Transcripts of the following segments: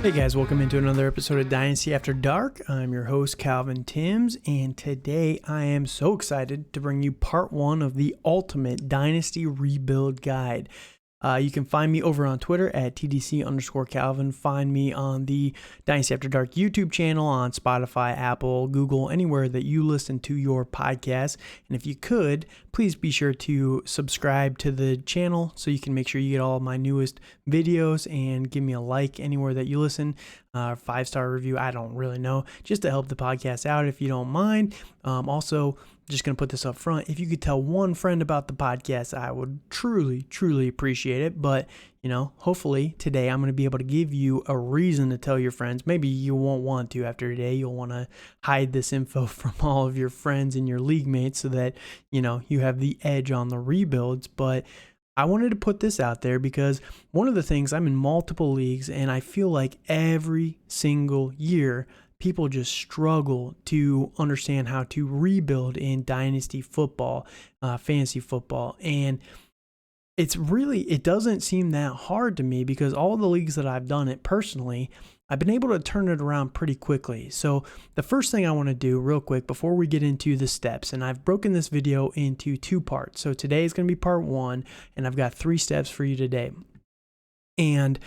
Hey guys, welcome into another episode of Dynasty After Dark. I'm your host, Calvin Timms, and today I am so excited to bring you part one of the ultimate Dynasty Rebuild Guide. You can find me over on Twitter at TDC_Calvin. Find me on the Dynasty After Dark YouTube channel, on Spotify, Apple, Google, anywhere that you listen to your podcast. And if you could, please be sure to subscribe to the channel so you can make sure you get all of my newest videos, and give me a like anywhere that you listen. 5-star review, I don't really know, just to help the podcast out if you don't mind. Also, just going to put this up front. If you could tell one friend about the podcast, I would truly appreciate it. But, hopefully today I'm going to be able to give you a reason to tell your friends. Maybe you won't want to after today. You'll want to hide this info from all of your friends and your league mates so that, you have the edge on the rebuilds. But I wanted to put this out there because one of the things, I'm in multiple leagues, and I feel like every single year people just struggle to understand how to rebuild in dynasty football, fantasy football. And it doesn't seem that hard to me because all the leagues that I've done it personally, I've been able to turn it around pretty quickly. So the first thing I want to do real quick before we get into the steps, and I've broken this video into 2 parts. So today is going to be part 1, and I've got 3 steps for you today. And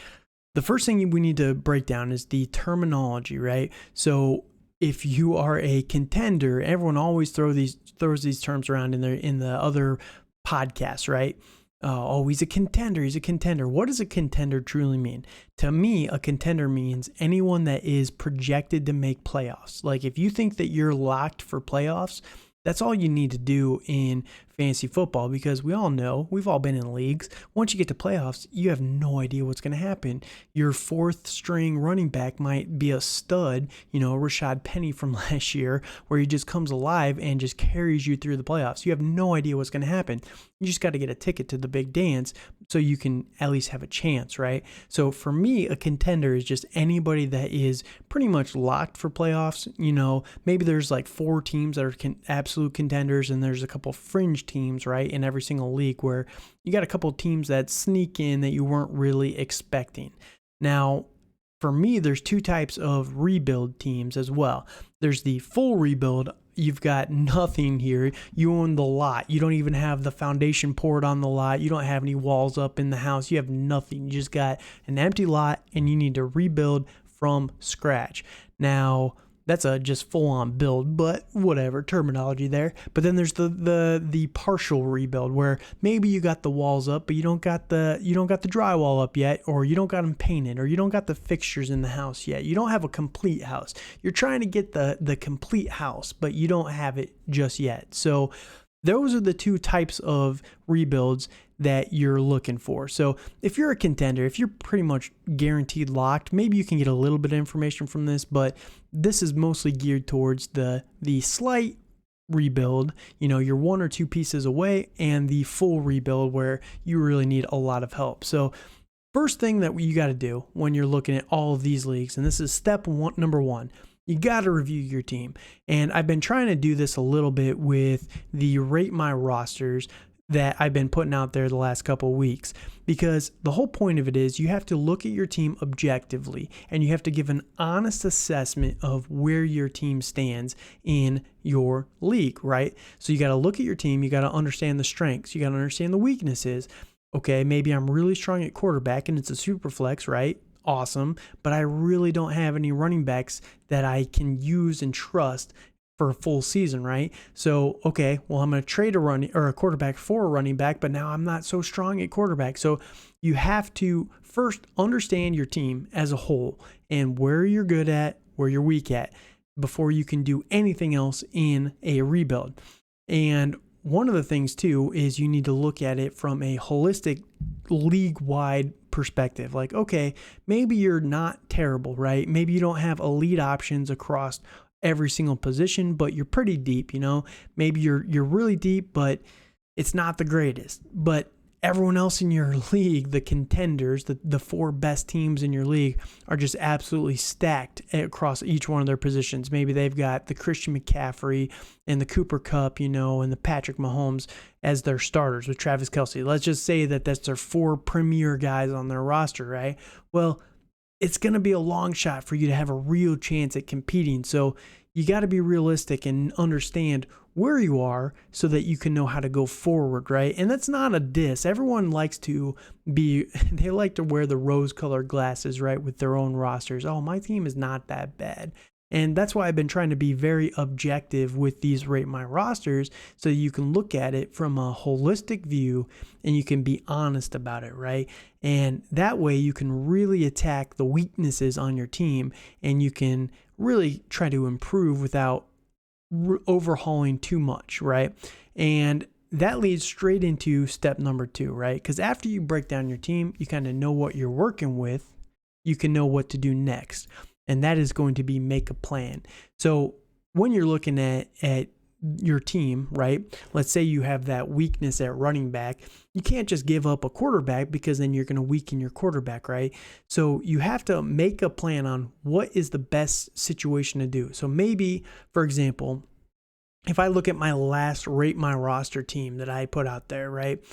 the first thing we need to break down is the terminology, right? So if you are a contender, everyone always throws these terms around in the other podcasts, right? Oh, he's a contender. He's a contender. What does a contender truly mean? To me, a contender means anyone that is projected to make playoffs. Like if you think that you're locked for playoffs, that's all you need to do in fantasy football, because we all know, we've all been in leagues. Once you get to playoffs, you have no idea what's going to happen. Your 4th string running back might be a stud, Rashad Penny from last year, where he just comes alive and just carries you through the playoffs. You have no idea what's going to happen. You just got to get a ticket to the big dance so you can at least have a chance, right? So for me, a contender is just anybody that is pretty much locked for playoffs. Maybe there's like 4 teams that are absolute contenders, and there's a couple fringe teams, right, in every single league where you got a couple of teams that sneak in that you weren't really expecting. Now, for me, there's 2 types of rebuild teams as well. There's the full rebuild. You've got nothing here. You own the lot. You don't even have the foundation poured on the lot. You don't have any walls up in the house. You have nothing. You just got an empty lot, and you need to rebuild from scratch. Now, that's a just full-on build, but whatever, terminology there. But then there's the partial rebuild, where maybe you got the walls up, but you don't got the drywall up yet, or you don't got them painted, or you don't got the fixtures in the house yet. You don't have a complete house. You're trying to get the complete house, but you don't have it just yet. So those are the 2 types of rebuilds that you're looking for. So if you're a contender, if you're pretty much guaranteed locked, maybe you can get a little bit of information from this, but this is mostly geared towards the slight rebuild. You're 1 or 2 pieces away, and the full rebuild where you really need a lot of help. So first thing that you got to do when you're looking at all of these leagues, and this is number 1, you got to review your team. And I've been trying to do this a little bit with the Rate My Rosters that I've been putting out there the last couple of weeks, because the whole point of it is you have to look at your team objectively, and you have to give an honest assessment of where your team stands in your league, right? So you got to look at your team. You got to understand the strengths. You got to understand the weaknesses. Okay, maybe I'm really strong at quarterback and it's a super flex, right? Awesome. But I really don't have any running backs that I can use and trust for a full season, right? So, okay, well, I'm going to trade a quarterback for a running back, but now I'm not so strong at quarterback. So you have to first understand your team as a whole and where you're good at, where you're weak at, before you can do anything else in a rebuild. And one of the things too is you need to look at it from a holistic league-wide perspective. Like, okay, maybe you're not terrible, right? Maybe you don't have elite options across every single position, but you're pretty deep, Maybe you're really deep, but it's not the greatest. But everyone else in your league, the contenders, the 4 best teams in your league, are just absolutely stacked across each one of their positions. Maybe they've got the Christian McCaffrey and the Cooper Kupp, and the Patrick Mahomes as their starters with Travis Kelce. Let's just say that that's their 4 premier guys on their roster, right? Well, it's going to be a long shot for you to have a real chance at competing. So you got to be realistic and understand where you are so that you can know how to go forward, right? And that's not a diss. Everyone likes to they like to wear the rose-colored glasses, right, with their own rosters. Oh, my team is not that bad. And that's why I've been trying to be very objective with these Rate My Rosters so you can look at it from a holistic view and you can be honest about it, right? And that way you can really attack the weaknesses on your team and you can really try to improve without overhauling too much, right? And that leads straight into step number 2, right? Because after you break down your team, you kind of know what you're working with, you can know what to do next. And that is going to be make a plan. So when you're looking at your team, right? Let's say you have that weakness at running back. You can't just give up a quarterback because then you're going to weaken your quarterback, right? So you have to make a plan on what is the best situation to do. So maybe, for example, if I look at my last Rate My Roster team that I put out there, right?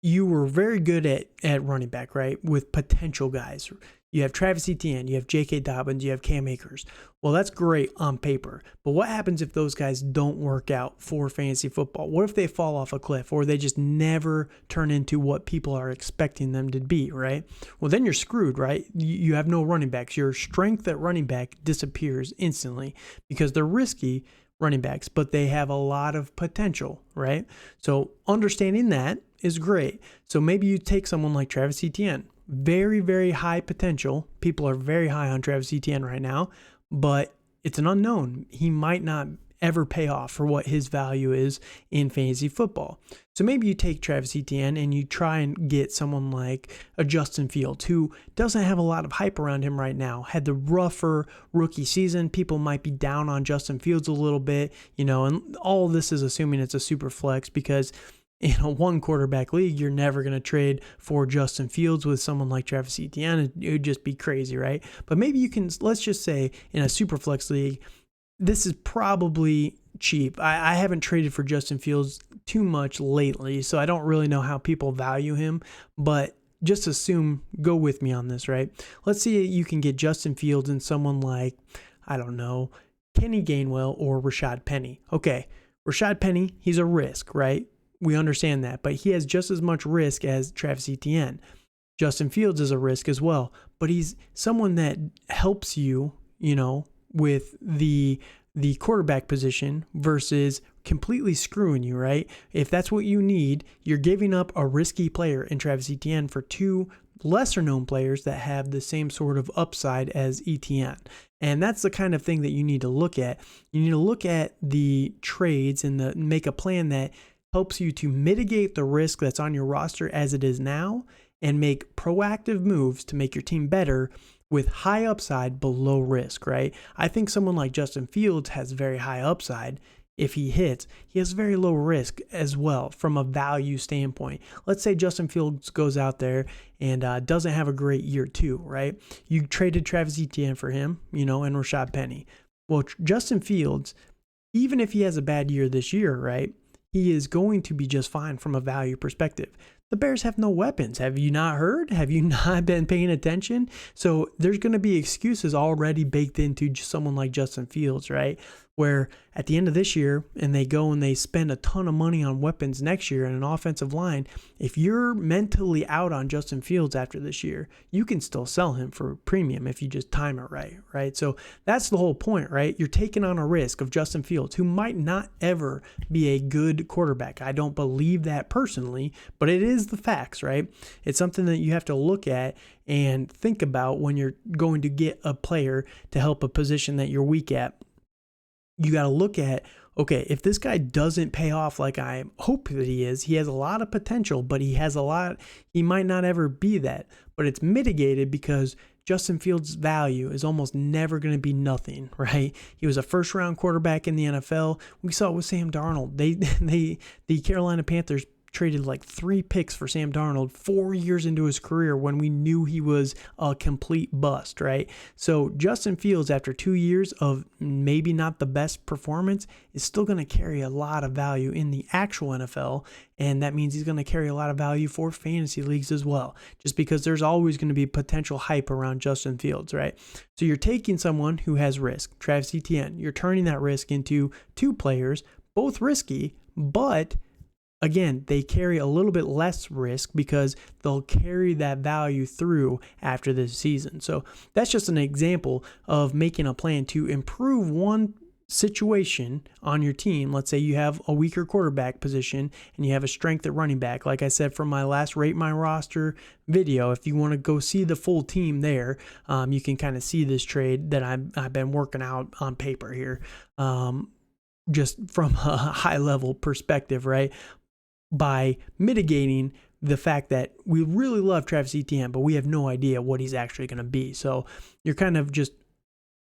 You were very good at running back, right? With potential guys. You have Travis Etienne, you have J.K. Dobbins, you have Cam Akers. Well, that's great on paper. But what happens if those guys don't work out for fantasy football? What if they fall off a cliff or they just never turn into what people are expecting them to be, right? Well, then you're screwed, right? You have no running backs. Your strength at running back disappears instantly because they're risky running backs, but they have a lot of potential, right? So understanding that is great. So maybe you take someone like Travis Etienne. Very, very high potential. People are very high on Travis Etienne right now, but it's an unknown. He might not ever pay off for what his value is in fantasy football. So maybe you take Travis Etienne and you try and get someone like a Justin Fields who doesn't have a lot of hype around him right now. Had the rougher rookie season. People might be down on Justin Fields a little bit, and all of this is assuming it's a super flex because in a one quarterback league, you're never going to trade for Justin Fields with someone like Travis Etienne. It would just be crazy, right? But maybe you can, let's just say in a super flex league, this is probably cheap. I haven't traded for Justin Fields too much lately, so I don't really know how people value him, but just assume, go with me on this, right? Let's see you can get Justin Fields and someone like, I don't know, Kenny Gainwell or Rashad Penny. Okay, Rashad Penny, he's a risk, right? We understand that, but he has just as much risk as Travis Etienne. Justin Fields is a risk as well, but he's someone that helps you, with the quarterback position versus completely screwing you, right? If that's what you need, you're giving up a risky player in Travis Etienne for two lesser known players that have the same sort of upside as Etienne. And that's the kind of thing that you need to look at. You need to look at the trades and make a plan that helps you to mitigate the risk that's on your roster as it is now and make proactive moves to make your team better with high upside below risk, right? I think someone like Justin Fields has very high upside. If he hits, he has very low risk as well from a value standpoint. Let's say Justin Fields goes out there and doesn't have a great year too, right? You traded Travis Etienne for him, and Rashad Penny. Well, Justin Fields, even if he has a bad year this year, right, he is going to be just fine from a value perspective. The Bears have no weapons. Have you not heard? Have you not been paying attention? So there's going to be excuses already baked into someone like Justin Fields, right? Where at the end of this year, and they go and they spend a ton of money on weapons next year and an offensive line, if you're mentally out on Justin Fields after this year, you can still sell him for premium if you just time it right? So that's the whole point, right? You're taking on a risk of Justin Fields, who might not ever be a good quarterback. I don't believe that personally, but it is the facts, right? It's something that you have to look at and think about when you're going to get a player to help a position that you're weak at. You got to look at, okay, if this guy doesn't pay off like I hope that he is, he has a lot of potential, but he might not ever be that. But it's mitigated because Justin Fields' value is almost never going to be nothing, right? He was a first-round quarterback in the NFL. We saw it with Sam Darnold. The Carolina Panthers traded like 3 picks for Sam Darnold 4 years into his career when we knew he was a complete bust, right? So Justin Fields, after 2 years of maybe not the best performance, is still going to carry a lot of value in the actual NFL, and that means he's going to carry a lot of value for fantasy leagues as well, just because there's always going to be potential hype around Justin Fields, right? So you're taking someone who has risk, Travis Etienne, you're turning that risk into 2 players, both risky, but again, they carry a little bit less risk because they'll carry that value through after this season. So that's just an example of making a plan to improve one situation on your team. Let's say you have a weaker quarterback position and you have a strength at running back. Like I said from my last Rate My Roster video, if you want to go see the full team there, you can kind of see this trade that I've been working out on paper here, just from a high level perspective, right? By mitigating the fact that we really love Travis Etienne, but we have no idea what he's actually going to be. So you're kind of just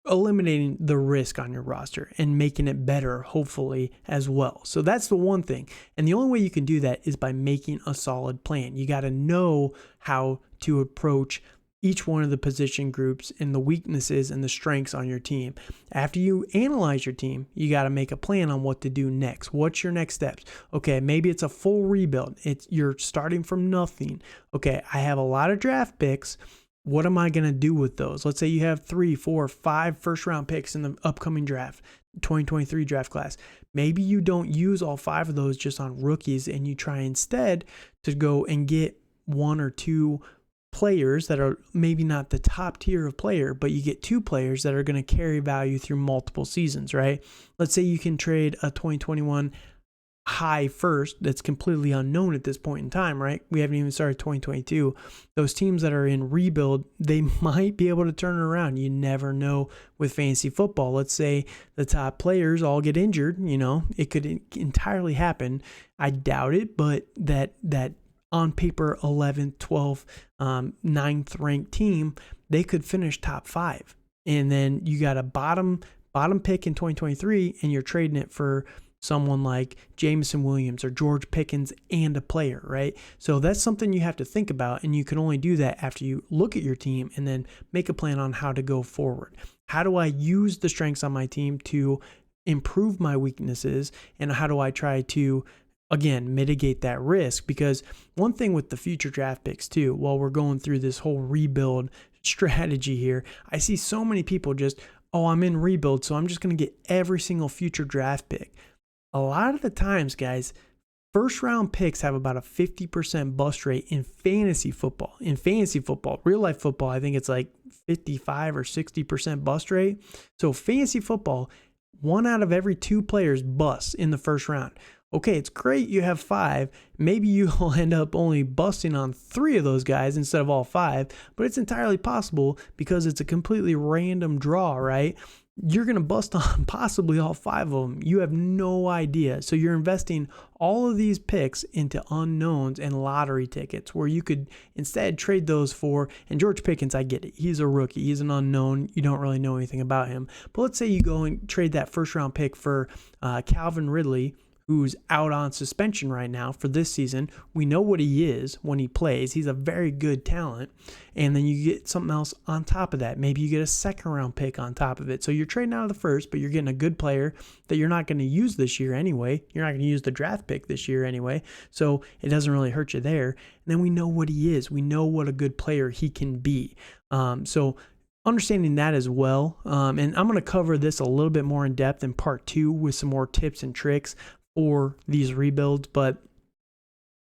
eliminating the risk on your roster and making it better, hopefully, as well. So that's the one thing. And the only way you can do that is by making a solid plan. You got to know how to approach each one of the position groups and the weaknesses and the strengths on your team. After you analyze your team, you got to make a plan on what to do next. What's your next steps? Okay, maybe it's a full rebuild. You're starting from nothing. Okay, I have a lot of draft picks. What am I going to do with those? Let's say you have 3, 4, 5 first-round picks in the upcoming draft, 2023 draft class. Maybe you don't use all 5 of those just on rookies, and you try instead to go and get 1 or 2 players that are maybe not the top tier of player, but you get 2 players that are going to carry value through multiple seasons, right? Let's say you can trade a 2021 high first that's completely unknown at this point in time, right? We haven't even started 2022. Those teams that are in rebuild, they might be able to turn it around. You never know with fantasy football. Let's say the top players all get injured, it could entirely happen. I doubt it, but that on paper 11th, 12th, 9th ranked team, they could finish top 5. And then you got a bottom pick in 2023 and you're trading it for someone like Jameson Williams or George Pickens and a player, right? So that's something you have to think about, and you can only do that after you look at your team and then make a plan on how to go forward. How do I use the strengths on my team to improve my weaknesses, and how do I try to again, mitigate that risk? Because one thing with the future draft picks too, while we're going through this whole rebuild strategy here, I see so many people just, I'm in rebuild, so I'm just going to get every single future draft pick. A lot of the times, guys, first round picks have about a 50% bust rate in fantasy football. In fantasy football, real life football, I think it's like 55 or 60% bust rate. So fantasy football, 1 out of every 2 players busts in the first round. Okay, it's great you have 5. Maybe you'll end up only busting on 3 of those guys instead of all 5, but it's entirely possible because it's a completely random draw, right? You're going to bust on possibly all 5 of them. You have no idea. So you're investing all of these picks into unknowns and lottery tickets where you could instead trade those for, and George Pickens, I get it. He's a rookie. He's an unknown. You don't really know anything about him. But let's say you go and trade that first round pick for Calvin Ridley, who's out on suspension right now for this season. We know what he is when he plays. He's a very good talent. And then you get something else on top of that. Maybe you get a second round pick on top of it. So you're trading out of the first, but you're getting a good player that you're not going to use this year anyway. You're not going to use the draft pick this year anyway. So it doesn't really hurt you there. And then we know what he is. We know what a good player he can be. So understanding that as well. And I'm going to cover this a little bit more in depth in part 2 with some more tips and tricks for these rebuilds, but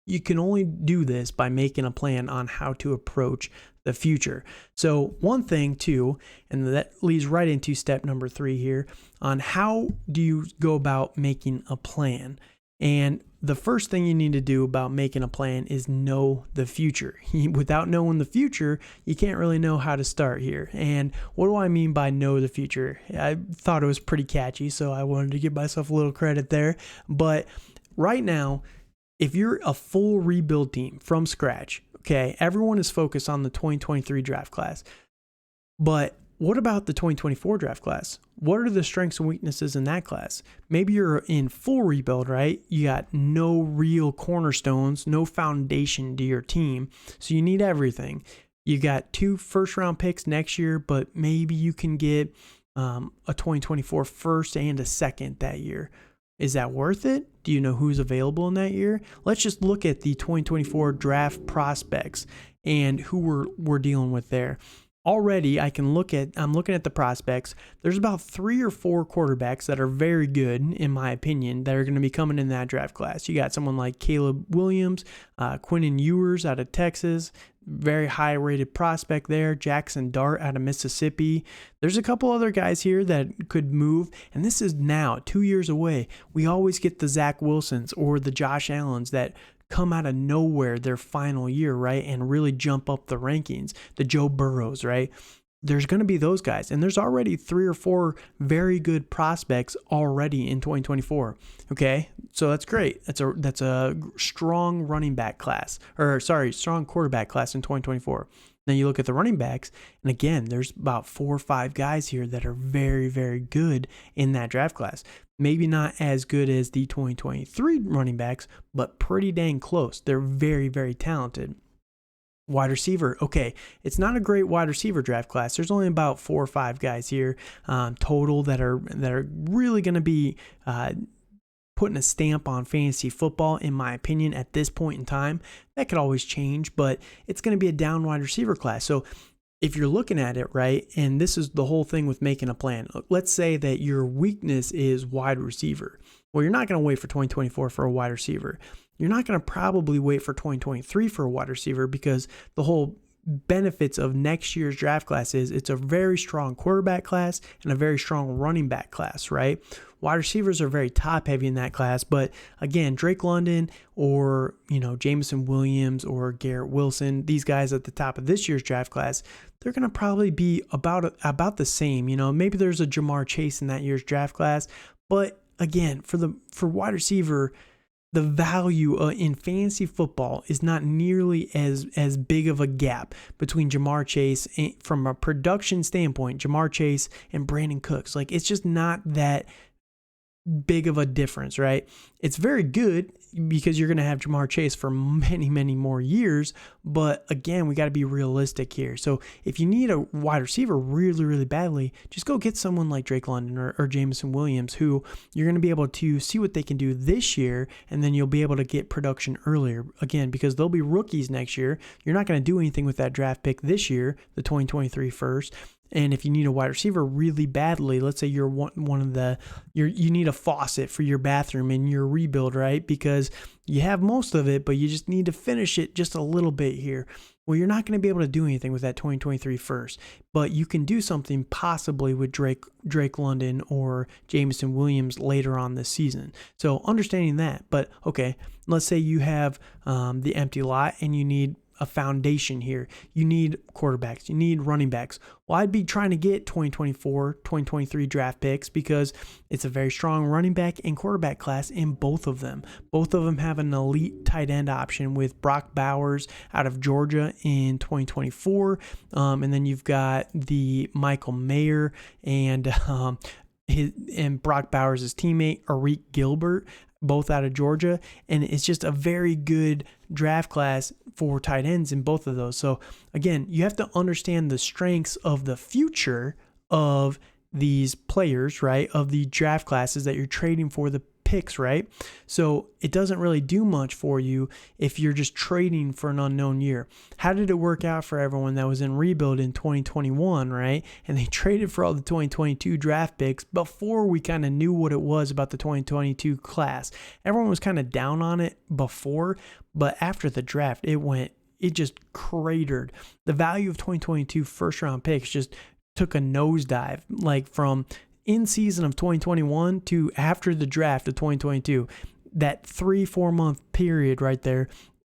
you can only do this by making a plan on how to approach the future. So one thing too, and that leads right into step number 3 here on how do you go about making a plan. And the first thing you need to do about making a plan is know the future. Without knowing the future, you can't really know how to start here. And what do I mean by know the future? I thought it was pretty catchy, so I wanted to give myself a little credit there. But right now, if you're a full rebuild team from scratch, okay, everyone is focused on the 2023 draft class. But What about the 2024 draft class? What are the strengths and weaknesses in that class? Maybe you're in full rebuild, right? You got no real cornerstones, no foundation to your team. So you need everything. You got 2 first-round picks next year, but maybe you can get a 2024 first and a second that year. Is that worth it? Do you know who's available in that year? Let's just look at the 2024 draft prospects and who we're dealing with there. Already, I'm looking at the prospects. There's about 3 or 4 quarterbacks that are very good, in my opinion, that are going to be coming in that draft class. You got someone like Caleb Williams, Quinnen Ewers out of Texas, very high rated prospect there. Jackson Dart out of Mississippi. There's a couple other guys here that could move, and this is now 2 years away. We always get the Zach Wilsons or the Josh Allens that come out of nowhere their final year, right, and really jump up the rankings. The Joe Burrows, right? There's going to be those guys, and there's already 3 or 4 very good prospects already in 2024. Okay, so that's great. That's a strong running back class, strong quarterback class in 2024. Then you look at the running backs, and again, there's about 4 or 5 guys here that are very, very good in that draft class. Maybe not as good as the 2023 running backs, but pretty dang close. They're very, very talented. Wide receiver, okay, it's not a great wide receiver draft class. There's only about 4 or 5 guys here total that are really going to be putting a stamp on fantasy football, in my opinion, at this point in time. That could always change, but it's going to be a down wide receiver class. So if you're looking at it, right, and this is the whole thing with making a plan. Let's say that your weakness is wide receiver. Well, you're not going to wait for 2024 for a wide receiver. You're not going to probably wait for 2023 for a wide receiver, because the whole benefits of next year's draft class is it's a very strong quarterback class and a very strong running back class, right? Wide receivers are very top heavy in that class, but again, Drake London or, Jameson Williams or Garrett Wilson, these guys at the top of this year's draft class, they're going to probably be about the same. Maybe there's a Jamar Chase in that year's draft class, but again, for wide receiver, the value in fantasy football is not nearly as big of a gap between Jamar Chase from a production standpoint, Jamar Chase and Brandon Cooks. Like, it's just not that big of a difference, right? It's very good because you're going to have Jamar Chase for many, many more years. But again, we got to be realistic here. So if you need a wide receiver really, really badly, just go get someone like Drake London or Jameson Williams, who you're going to be able to see what they can do this year. And then you'll be able to get production earlier, again, because they'll be rookies next year. You're not going to do anything with that draft pick this year, the 2023 first. And if you need a wide receiver really badly, let's say you're you need a faucet for your bathroom in your rebuild, right? Because you have most of it, but you just need to finish it just a little bit here. Well, you're not going to be able to do anything with that 2023 first, but you can do something possibly with Drake London or Jameson Williams later on this season. So understanding that, but okay, let's say you have the empty lot and you need a foundation here. You need quarterbacks. You need running backs. Well, I'd be trying to get 2024, 2023 draft picks because it's a very strong running back and quarterback class in both of them. Both of them have an elite tight end option with Brock Bowers out of Georgia in 2024. And then you've got the Michael Mayer and Brock Bowers' teammate, Arik Gilbert, both out of Georgia. And it's just a very good draft class for tight ends in both of those. So again, you have to understand the strengths of the future of these players, right? Of the draft classes that you're trading for the picks, right? So it doesn't really do much for you if you're just trading for an unknown year. How did it work out for everyone that was in rebuild in 2021, right? And they traded for all the 2022 draft picks before we kind of knew what it was about the 2022 class. Everyone was kind of down on it before, but after the draft, it just cratered. The value of 2022 first round picks just took a nosedive, like from in season of 2021 to after the draft of 2022. That 3-4 month period right there,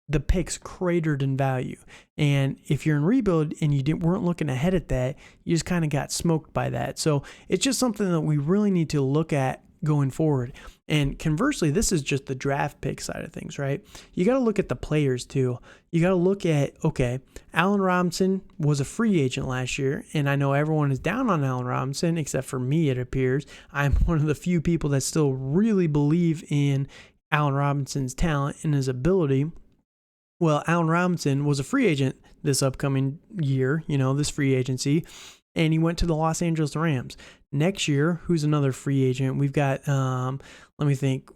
the picks cratered in value. And if you're in rebuild and you weren't looking ahead at that, you just kind of got smoked by that. So it's just something that we really need to look at going forward. And conversely, this is just the draft pick side of things, right? You got to look at the players too. You got to look at, okay, Allen Robinson was a free agent last year, and I know everyone is down on Allen Robinson, except for me, it appears. I'm one of the few people that still really believe in Allen Robinson's talent and his ability. Well, Allen Robinson was a free agent this upcoming year, this free agency, and he went to the Los Angeles Rams. Next year, who's another free agent? We've got, let me think.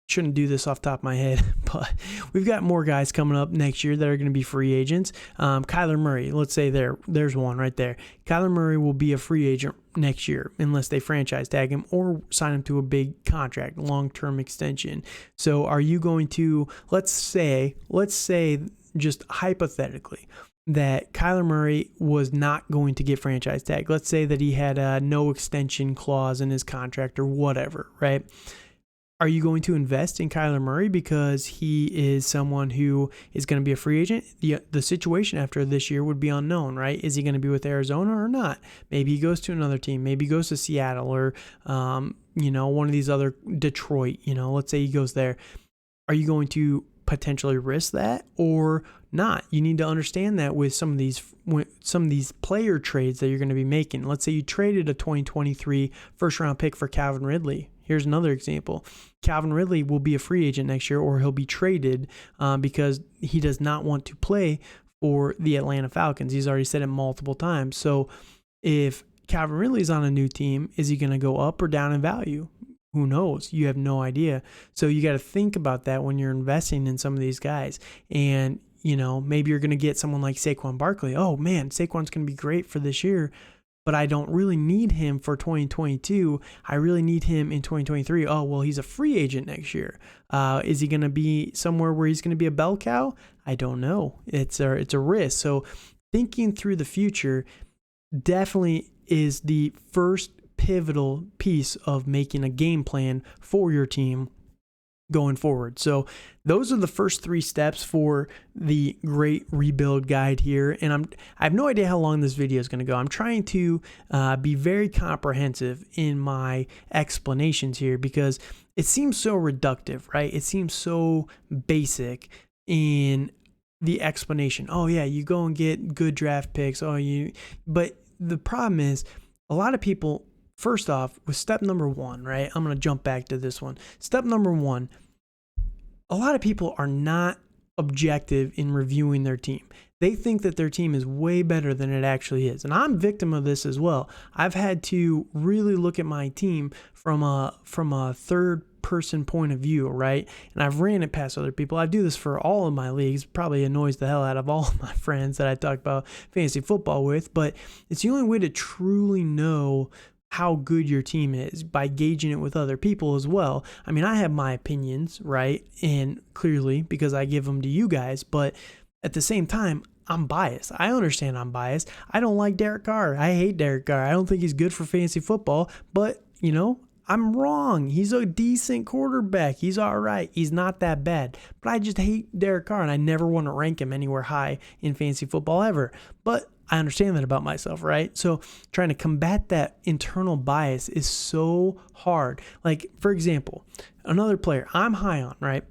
Shouldn't do this off the top of my head, but we've got more guys coming up next year that are going to be free agents. Kyler Murray, let's say there's one right there. Kyler Murray will be a free agent next year unless they franchise tag him or sign him to a big contract, long-term extension. So are you going to, let's say just hypothetically, that Kyler Murray was not going to get franchise tag. Let's say that he had a no extension clause in his contract or whatever, right? Are you going to invest in Kyler Murray because he is someone who is going to be a free agent? The situation after this year would be unknown, right? Is he going to be with Arizona or not? Maybe he goes to another team. Maybe he goes to Seattle or, one of these other Detroit, let's say he goes there. Are you going to potentially risk that or not? You need to understand that with some of these player trades that you're going to be making. Let's say you traded a 2023 first round pick for Calvin Ridley. Here's another example. Calvin Ridley will be a free agent next year, or he'll be traded because he does not want to play for the Atlanta Falcons. He's already said it multiple times. So if Calvin Ridley's on a new team, is he going to go up or down in value? Who knows? You have no idea. So you got to think about that when you're investing in some of these guys. And, maybe you're going to get someone like Saquon Barkley. Oh, man, Saquon's going to be great for this year, but I don't really need him for 2022. I really need him in 2023. Oh, well, he's a free agent next year. Is he going to be somewhere where he's going to be a bell cow? I don't know. It's a risk. So thinking through the future definitely is the first pivotal piece of making a game plan for your team going forward. So those are the first 3 steps for the Great Rebuild Guide here. And I have no idea how long this video is going to go. I'm trying to be very comprehensive in my explanations here because it seems so reductive, right? It seems so basic in the explanation. Oh yeah, you go and get good draft picks. But the problem is a lot of people, first off, with step number 1, right? I'm going to jump back to this one. Step number 1, a lot of people are not objective in reviewing their team. They think that their team is way better than it actually is. And I'm a victim of this as well. I've had to really look at my team from a third person point of view, right? And I've ran it past other people. I do this for all of my leagues. Probably annoys the hell out of all of my friends that I talk about fantasy football with, but it's the only way to truly know how good your team is by gauging it with other people as well. I mean, I have my opinions, right? And clearly because I give them to you guys, but at the same time, I'm biased. I understand I'm biased. I don't like Derek Carr. I hate Derek Carr. I don't think he's good for fantasy football, but I'm wrong. He's a decent quarterback. He's all right. He's not that bad, but I just hate Derek Carr and I never want to rank him anywhere high in fantasy football ever. But I understand that about myself, right? So trying to combat that internal bias is so hard. Like, for example, another player I'm high on, right?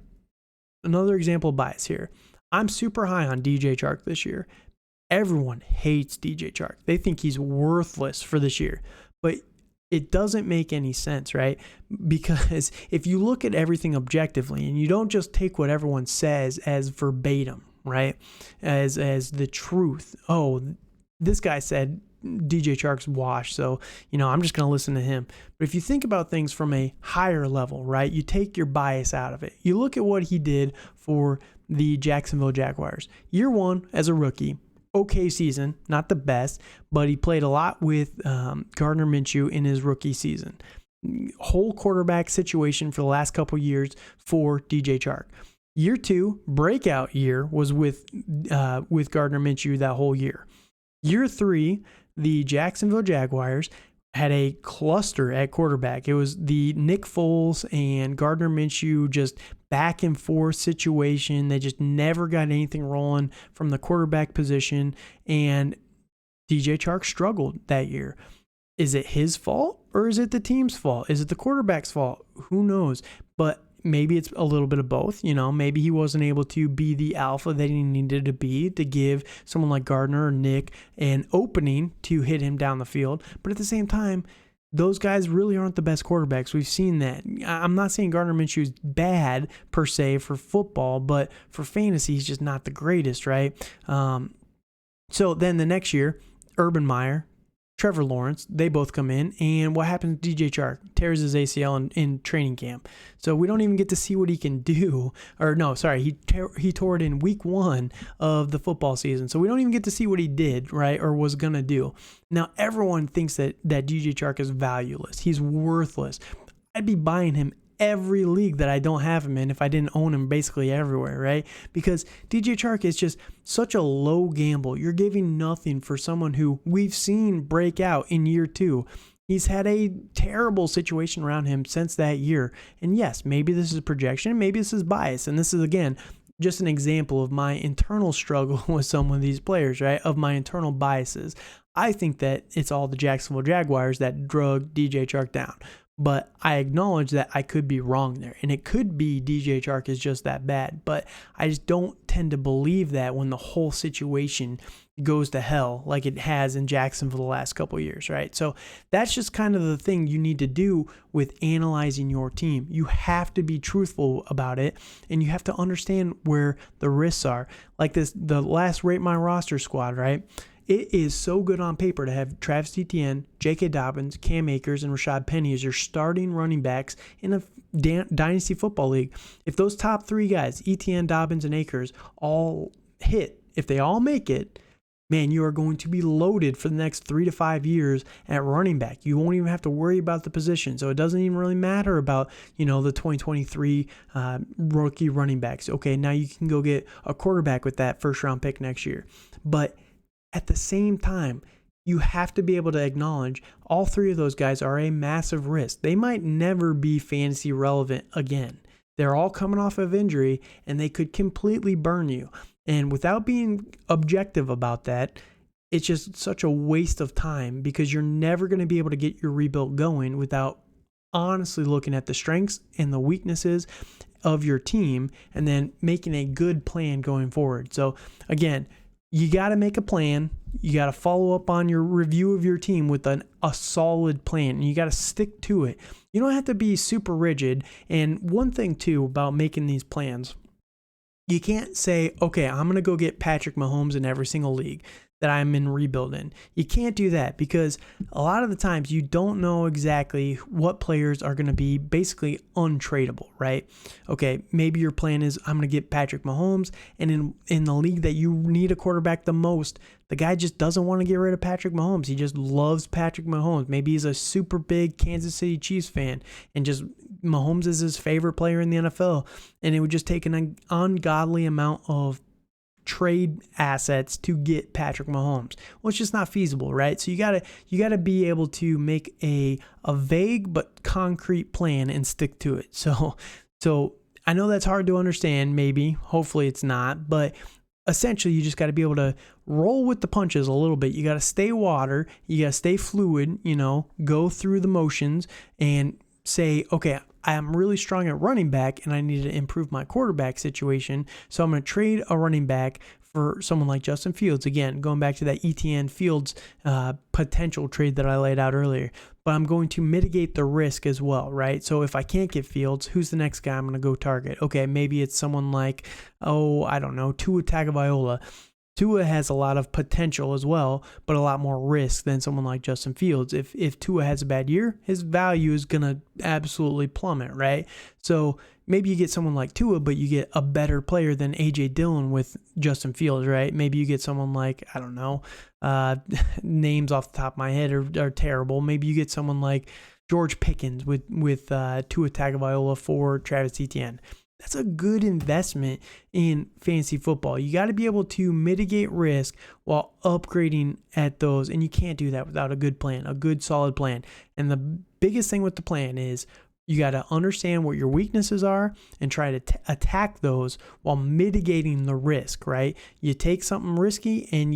Another example of bias here. I'm super high on DJ Chark this year. Everyone hates DJ Chark. They think he's worthless for this year. But it doesn't make any sense, right? Because if you look at everything objectively and you don't just take what everyone says as verbatim, right? As the truth. Oh, this guy said DJ Chark's washed, so, I'm just going to listen to him. But if you think about things from a higher level, right, you take your bias out of it. You look at what he did for the Jacksonville Jaguars. Year 1 as a rookie, okay season, not the best, but he played a lot with Gardner Minshew in his rookie season. Whole quarterback situation for the last couple years for DJ Chark. Year 2, breakout year, was with Gardner Minshew that whole year. Year 3, the Jacksonville Jaguars had a cluster at quarterback. It was the Nick Foles and Gardner Minshew just back and forth situation. They just never got anything rolling from the quarterback position, and DJ Chark struggled that year. Is it his fault or is it the team's fault? Is it the quarterback's fault? Who knows? But maybe it's a little bit of both. Maybe he wasn't able to be the alpha that he needed to be to give someone like Gardner or Nick an opening to hit him down the field. But at the same time, those guys really aren't the best quarterbacks. We've seen that. I'm not saying Gardner Minshew is bad per se for football, but for fantasy, he's just not the greatest, right? So then the next year, Urban Meyer, Trevor Lawrence, they both come in, and what happens to DJ Chark? Tears his ACL in training camp. So we don't even get to see what he can do. Or no, sorry, he tore it in week 1 of the football season. So we don't even get to see what he did, right, or was going to do. Now, everyone thinks that DJ Chark is valueless. He's worthless. I'd be buying him every league that I don't have him in if I didn't own him basically everywhere, right? Because DJ Chark is just such a low gamble. You're giving nothing for someone who we've seen break out in year 2. He's had a terrible situation around him since that year. And yes, maybe this is projection, maybe this is bias. And this is, again, just an example of my internal struggle with some of these players, right? Of my internal biases. I think that it's all the Jacksonville Jaguars that drug DJ Chark down. But I acknowledge that I could be wrong there. And it could be DJ Chark is just that bad. But I just don't tend to believe that when the whole situation goes to hell like it has in Jacksonville the last couple of years, right? So that's just kind of the thing you need to do with analyzing your team. You have to be truthful about it, and you have to understand where the risks are. Like the last Rate My Roster squad, right? It is so good on paper to have Travis Etienne, J.K. Dobbins, Cam Akers, and Rashad Penny as your starting running backs in a Dynasty football league. If those top 3 guys, Etienne, Dobbins, and Akers, all hit, if they all make it, man, you are going to be loaded for the next 3 to 5 years at running back. You won't even have to worry about the position. So it doesn't even really matter about, the 2023 rookie running backs. Okay, now you can go get a quarterback with that first round pick next year. But at the same time, you have to be able to acknowledge all 3 of those guys are a massive risk. They might never be fantasy relevant again. They're all coming off of injury, and they could completely burn you. And without being objective about that, it's just such a waste of time because you're never going to be able to get your rebuild going without honestly looking at the strengths and the weaknesses of your team and then making a good plan going forward. So again, you got to make a plan. You got to follow up on your review of your team with a solid plan, and you got to stick to it. You don't have to be super rigid. And one thing, too, about making these plans, you can't say, okay, I'm going to go get Patrick Mahomes in every single league that I'm in rebuild in. You can't do that because a lot of the times you don't know exactly what players are going to be basically untradeable, right? Okay, maybe your plan is I'm going to get Patrick Mahomes, and in the league that you need a quarterback the most, the guy just doesn't want to get rid of Patrick Mahomes. He just loves Patrick Mahomes. Maybe he's a super big Kansas City Chiefs fan and just Mahomes is his favorite player in the NFL, and it would just take an ungodly amount of trade assets to get Patrick Mahomes. Well, it's just not feasible, right? So you gotta be able to make a vague but concrete plan and stick to it. So I know that's hard to understand, maybe. Hopefully it's not, but essentially you just got to be able to roll with the punches a little bit. You got to stay water, you got to stay fluid, go through the motions and say, okay, I'm really strong at running back and I need to improve my quarterback situation. So I'm going to trade a running back for someone like Justin Fields. Again, going back to that ETN Fields potential trade that I laid out earlier. But I'm going to mitigate the risk as well, right? So if I can't get Fields, who's the next guy I'm going to go target? Okay, maybe it's someone like, I don't know, Tua Tagovailoa. Tua has a lot of potential as well, but a lot more risk than someone like Justin Fields. If Tua has a bad year, his value is going to absolutely plummet, right? So maybe you get someone like Tua, but you get a better player than A.J. Dillon with Justin Fields, right? Maybe you get someone like, I don't know, names off the top of my head are terrible. Maybe you get someone like George Pickens with Tua Tagovailoa for Travis Etienne. That's a good investment in fantasy football. You got to be able to mitigate risk while upgrading at those, and you can't do that without a good plan, a good solid plan. And the biggest thing with the plan is You got to understand what your weaknesses are and try to attack those while mitigating the risk, right? You take something risky and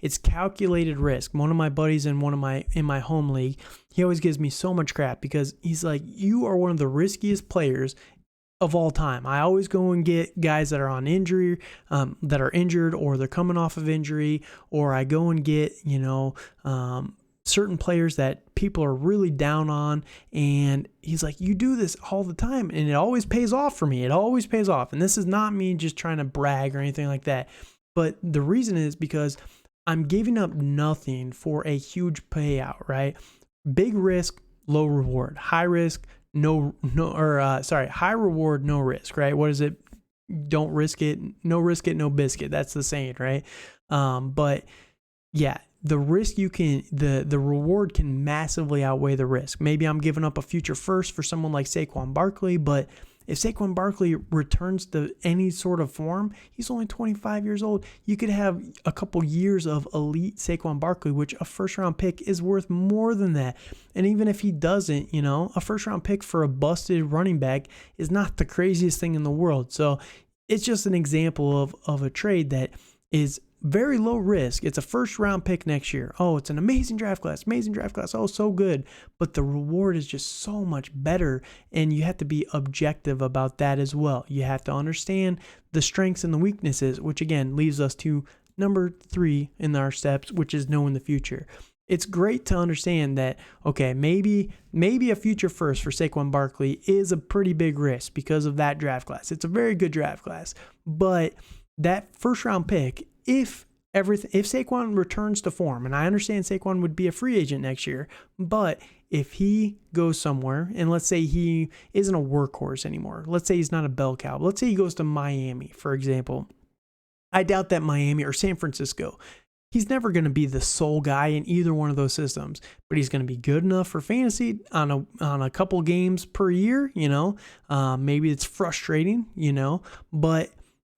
it's calculated risk. One of my buddies in my home league, he always gives me so much crap because he's like, you are one of the riskiest players of all time. I always go and get guys that are on injury, that are injured, or they're coming off of injury, or I go and get, certain players that people are really down on. And he's like, you do this all the time and it always pays off for me. It always pays off. And this is not me just trying to brag or anything like that. But the reason is because I'm giving up nothing for a huge payout, right? Big risk, low reward. High risk, high reward, no risk, right? What is it? Don't risk it, no biscuit. That's the saying, right? But yeah, the risk the reward can massively outweigh the risk. Maybe I'm giving up a future first for someone like Saquon Barkley, but if Saquon Barkley returns to any sort of form, he's only 25 years old. You could have a couple years of elite Saquon Barkley, which a first-round pick is worth more than that. And even if he doesn't, a first-round pick for a busted running back is not the craziest thing in the world. So it's just an example of a trade that is very low risk. It's a first round pick next year. Oh, it's an amazing draft class. Oh, so good. But the reward is just so much better. And you have to be objective about that as well. You have to understand the strengths and the weaknesses, which again leaves us to number 3 in our steps, which is knowing the future. It's great to understand that, okay, maybe a future first for Saquon Barkley is a pretty big risk because of that draft class. It's a very good draft class. But that first round pick, if Saquon returns to form, and I understand Saquon would be a free agent next year, but if he goes somewhere, and let's say he isn't a workhorse anymore, let's say he's not a bell cow, let's say he goes to Miami, for example, I doubt that Miami or San Francisco, he's never going to be the sole guy in either one of those systems, but he's going to be good enough for fantasy on a couple games per year, maybe it's frustrating, but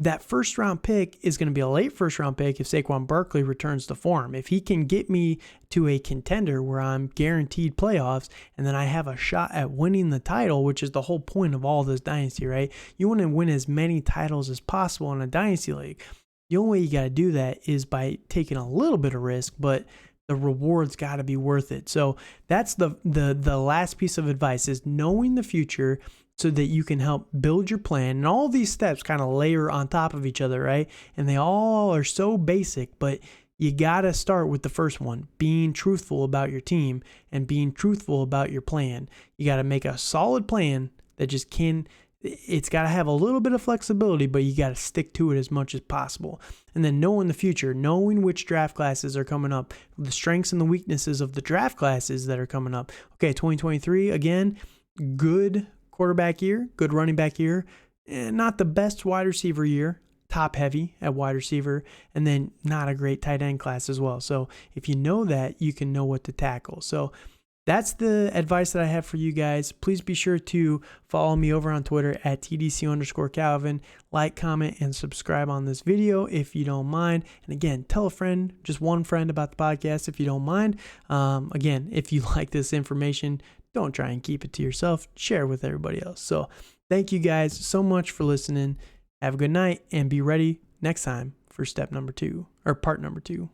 that first round pick is going to be a late first round pick if Saquon Barkley returns to form. If he can get me to a contender where I'm guaranteed playoffs and then I have a shot at winning the title, which is the whole point of all this dynasty, right? You want to win as many titles as possible in a dynasty league. The only way you got to do that is by taking a little bit of risk, but the reward's got to be worth it. So that's the last piece of advice, is knowing the future so that you can help build your plan. And all these steps kind of layer on top of each other, right? And they all are so basic, but you got to start with the first one, being truthful about your team and being truthful about your plan. You got to make a solid plan that it's got to have a little bit of flexibility, but you got to stick to it as much as possible. And then knowing the future, knowing which draft classes are coming up, the strengths and the weaknesses of the draft classes that are coming up. Okay, 2023, again, good quarterback year, good running back year, not the best wide receiver year, top heavy at wide receiver, and then not a great tight end class as well. So if you know that, you can know what to tackle. So that's the advice that I have for you guys. Please be sure to follow me over on Twitter at TDC_Calvin. Like, comment, and subscribe on this video if you don't mind. And again, tell a friend, just one friend, about the podcast if you don't mind. Again, if you like this information, don't try and keep it to yourself. Share it with everybody else. So thank you guys so much for listening. Have a good night and be ready next time for step number 2 or part number 2.